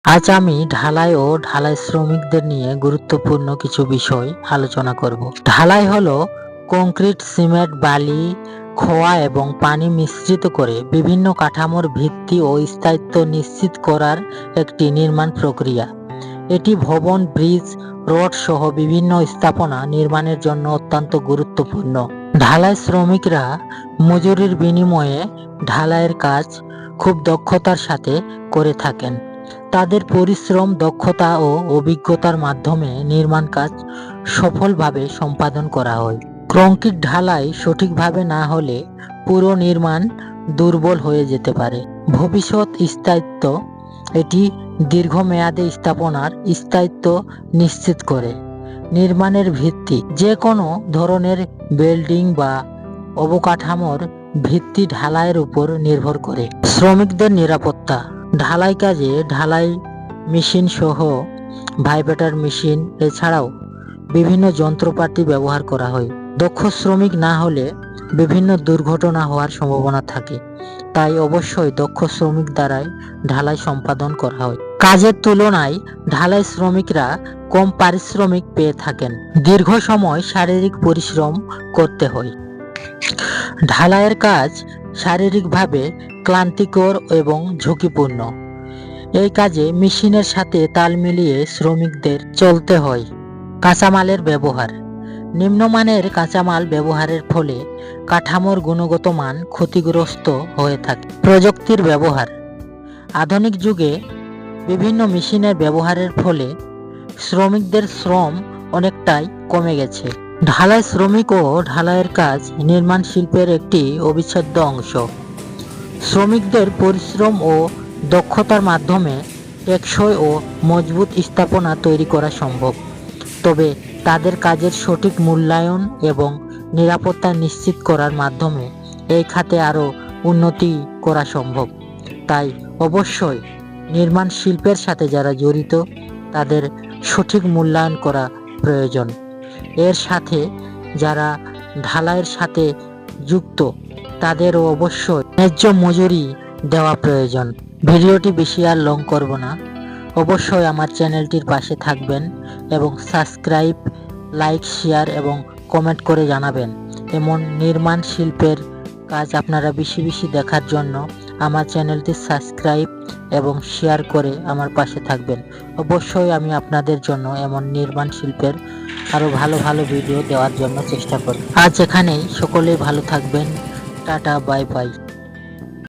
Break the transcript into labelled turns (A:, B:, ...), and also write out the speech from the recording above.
A: আজ আমি ঢালাই ও ঢালাই শ্রমিকদের নিয়ে গুরুত্বপূর্ণ কিছু বিষয় আলোচনা করব। ঢালাই হলো কংক্রিট, সিমেন্ট, বালি, খোয়া এবং পানি মিশ্রিত করে বিভিন্ন কাঠামোর ভিত্তি ও স্থায়িত্ব নিশ্চিত করার একটি নির্মাণ প্রক্রিয়া। এটি ভবন, ব্রিজ, রোড সহ বিভিন্ন স্থাপনা নির্মাণের জন্য অত্যন্ত গুরুত্বপূর্ণ। ঢালাই শ্রমিকরা মজুরির বিনিময়ে ঢালাইয়ের কাজ খুব দক্ষতার সাথে করে থাকেন। তাদের পরিশ্রম, দক্ষতা ও অভিজ্ঞতার মাধ্যমে নির্মাণ কাজ সফলভাবে সম্পাদন করা হয়। কংক্রিট ঢালাই সঠিকভাবে না হলে পুরো নির্মাণ দুর্বল হয়ে যেতে পারে। ভবিষ্যৎ স্থায়িত্ব: এটি দীর্ঘমেয়াদে স্থাপনার স্থায়িত্ব নিশ্চিত করে। নির্মাণের ভিত্তি: যে কোনো ধরনের বিল্ডিং বা অবকাঠামোর ভিত্তি ঢালাইয়ের উপর নির্ভর করে। শ্রমিকদের নিরাপত্তা: ঢালাই কাজে ঢালাই মেশিন সহ ভাইব্রেটর মেশিন এছাড়াও বিভিন্ন যন্ত্রপাতি ব্যবহার করা হয়। দক্ষ শ্রমিক না হলে বিভিন্ন দুর্ঘটনা হওয়ার সম্ভাবনা থাকে, তাই অবশ্যই দক্ষ শ্রমিক দ্বারাই ঢালাই সম্পাদন করা হয়। কাজের তুলনায় ঢালাই শ্রমিকরা কম পারিশ্রমিক পেয়ে থাকেন। দীর্ঘ সময় শারীরিক পরিশ্রম করতে হয়। ঢালাইয়ের কাজ শারীরিকভাবে ক্লান্তিকর এবং ঝুঁকিপূর্ণ। এই কাজে মেশিনের সাথে তাল মিলিয়ে শ্রমিকদের চলতে হয়। কাঁচামালের ব্যবহার: নিম্নমানের কাঁচামাল ব্যবহারের ফলে কাঠামোর গুণগত মান ক্ষতিগ্রস্ত হয়ে থাকে। প্রযুক্তির ব্যবহার: আধুনিক যুগে বিভিন্ন মেশিনের ব্যবহারের ফলে শ্রমিকদের শ্রম অনেকটাই কমে গেছে। ঢালাই শ্রমিক ও ঢালাইয়ের কাজ নির্মাণ শিল্পের একটি অবিচ্ছেদ্য অংশ। শ্রমিকদের পরিশ্রম ও দক্ষতার মাধ্যমে টেকসই ও মজবুত স্থাপনা তৈরি করা সম্ভব, তবে তাদের কাজের সঠিক মূল্যায়ন এবং নিরাপত্তা নিশ্চিত করার মাধ্যমে এই খাতে আরও উন্নতি করা সম্ভব। তাই অবশ্যই নির্মাণ শিল্পের সাথে যারা জড়িত তাদের সঠিক মূল্যায়ন করা প্রয়োজন। এর সাথে যারা ঢালাইয়ের সাথে যুক্ত তাদেরও অবশ্যই ন্যায্য মজুরি দেওয়া প্রয়োজন। ভিডিওটি বেশি আর লং করব না, অবশ্যই আমার চ্যানেলটির পাশে থাকবেন এবং সাবস্ক্রাইব, লাইক, শেয়ার এবং কমেন্ট করে জানাবেন। এমন নির্মাণ শিল্পের কাজ আপনারা বেশি বেশি দেখার জন্য আমার চ্যানেলটি সাবস্ক্রাইব এবং শেয়ার করে আমার পাশে থাকবেন। অবশ্যই আমি আপনাদের জন্য এমন নির্মাণ শিল্পের আরও ভালো ভালো ভিডিও দেওয়ার জন্য চেষ্টা করব। আজ এখানেই, সকলেই ভালো থাকবেন। Tata, bye bye.